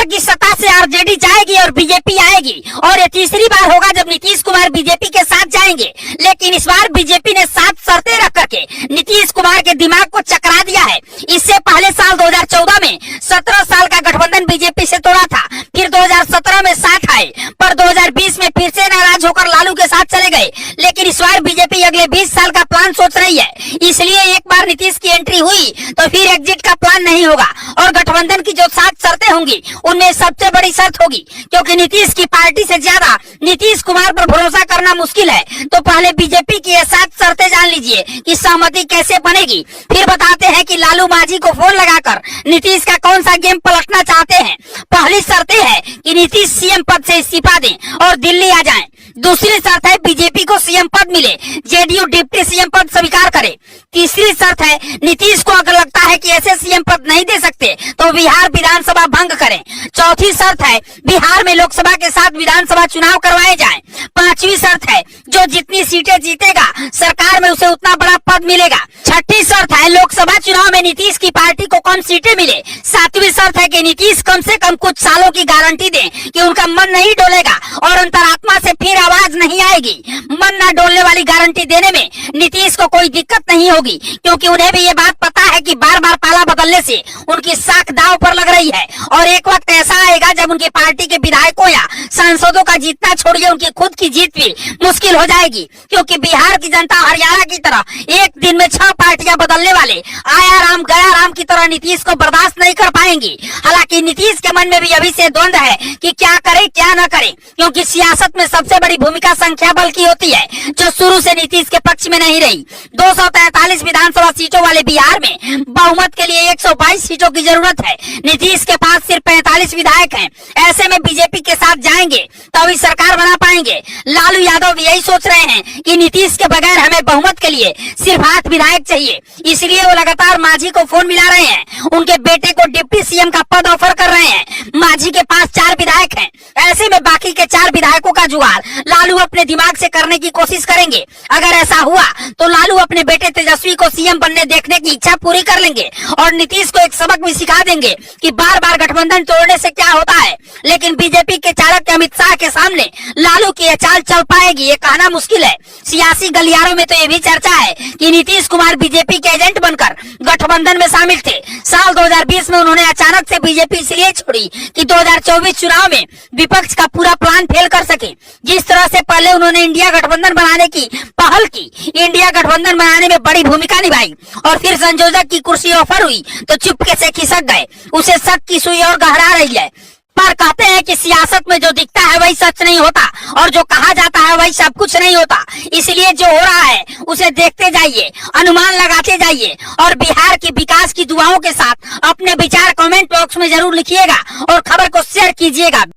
की सत्ता से आरजेडी जाएगी और बीजेपी आएगी, और ये तीसरी बार होगा जब नीतीश कुमार बीजेपी के साथ जाएंगे। लेकिन इस बार बीजेपी ने 7 शर्तें रख करके नीतीश कुमार के दिमाग को चकरा दिया है। इससे पहले साल 2014 में 17 साल का गठबंधन बीजेपी से तोड़ा था, फिर 2017 में साथ आए, पर 2020 में फिर से नाराज होकर लालू के साथ चले गए। लेकिन इस बार बीजेपी अगले 20 साल का प्लान सोच रही है, इसलिए एक बार नीतीश की एंट्री हुई तो फिर एग्जिट का प्लान नहीं होगा। और गठबंधन की जो 7 शर्तें होंगी उनमें सबसे बड़ी शर्त होगी, क्योंकि नीतीश की पार्टी से ज्यादा नीतीश कुमार पर भरोसा करना मुश्किल है। तो पहले बीजेपी की ये 7 शर्तें जान लीजिए कि सहमति कैसे बनेगी, फिर बताते हैं कि लालू मांझी को फोन लगाकर नीतीश का कौन सा गेम पलटना चाहते हैं। पहली शर्त है कि नीतीश सीएम पद से इस्तीफा दें और दिल्ली आ जाएं। दूसरी शर्त है बीजेपी को सीएम पद मिले, जेडीयू डिप्टी सीएम पद स्वीकार करे। तीसरी शर्त है नीतीश को अगर लगता है कि ऐसे सीएम पद नहीं दे सकते तो बिहार विधानसभा भंग करें। चौथी शर्त है बिहार में लोकसभा के साथ विधानसभा चुनाव करवाए जाएं। पांचवी शर्त है जो जितनी सीटें जीतेगा सरकार में उसे उतना बड़ा पद मिलेगा। छठी शर्त है लोकसभा चुनाव में नीतीश की पार्टी को कम सीटें मिले। सातवीं शर्त है कि नीतीश कम से कम कुछ सालों की गारंटी दें कि उनका मन नहीं डोलेगा और अंतरात्मा से फिर आवाज नहीं आएगी। मन न डोलने वाली गारंटी देने में नीतीश को कोई दिक्कत नहीं होगी, क्योंकि उन्हें भी ये बात पता है कि बार बार पाला बदलने से उनकी साख दांव पर लग रही है। और एक वक्त ऐसा आएगा जब उनकी पार्टी के विधायकों या सांसदों का जीतना छोड़िए उनकी खुद की जीत भी मुश्किल हो जाएगी, क्योंकि बिहार की जनता हरियाणा की तरह एक दिन में 6 पार्टियां बदलने वाले आया राम गया राम की तरह नीतीश को बर्दाश्त नहीं कर पाएंगी। हालांकि नीतीश के मन में भी अभी से द्वंद है कि क्या करे क्या न करे, क्योंकि सियासत में सबसे बड़ी भूमिका संख्या बल की होती है, जो शुरू से नीतीश के पक्ष में नहीं रही। 243 विधानसभा सीटों वाले बिहार में बहुमत के लिए 122 सीटों की जरूरत है। नीतीश के पास सिर्फ 45 विधायक हैं। ऐसे में बीजेपी के साथ जाएंगे तभी सरकार बना पाएंगे। लालू यादव यही सोच रहे हैं कि नीतीश के बगैर हमें बहुमत के लिए सिर्फ 8 विधायक चाहिए, इसलिए वो लगातार मांझी को फोन मिला रहे हैं। उनके बेटे को डिप्टी सीएम का पद ऑफर कर रहे हैं। मांझी के पास 4 विधायक हैं। ऐसे में बाकी के 4 विधायकों का जुगाड़ लालू अपने दिमाग से करने की कोशिश करेंगे। अगर ऐसा हुआ तो लालू अपने बेटे तेजस्वी को सीएम बनने देखने की इच्छा पूरी कर लेंगे और नीतीश को एक सबक भी सिखा देंगे कि बार बार गठबंधन तोड़ने से क्या होता है। लेकिन बीजेपी के चाणक्य अमित शाह के सामने लालू की यह चाल चल पाएगी, ये कहना मुश्किल है। सियासी गलियारों में तो ये भी चर्चा है कि नीतीश कुमार बीजेपी के एजेंट बनकर गठबंधन में शामिल थे। साल 2020 में उन्होंने अचानक से बीजेपी इसलिए छोड़ी कि 2024 चुनाव में विपक्ष का पूरा प्लान फेल कर सके। जिस तरह से पहले उन्होंने इंडिया गठबंधन बनाने की पहल की, इंडिया गठबंधन बनाने में बड़ी भूमिका निभाई, और फिर संयोजक की कुर्सी ऑफर हुई तो चुपके से खिसक गए। उसे शक की सुई और गहरा रही है। पर कहते हैं कि सियासत में जो दिखता है वही सच नहीं होता, और जो कहा जाता है वही सब कुछ नहीं होता। इसलिए जो हो रहा है उसे देखते जाइए, अनुमान लगाते जाइए, और बिहार की विकास की दुआओं के साथ अपने विचार कमेंट बॉक्स में जरूर लिखिएगा और खबर को शेयर कीजिएगा।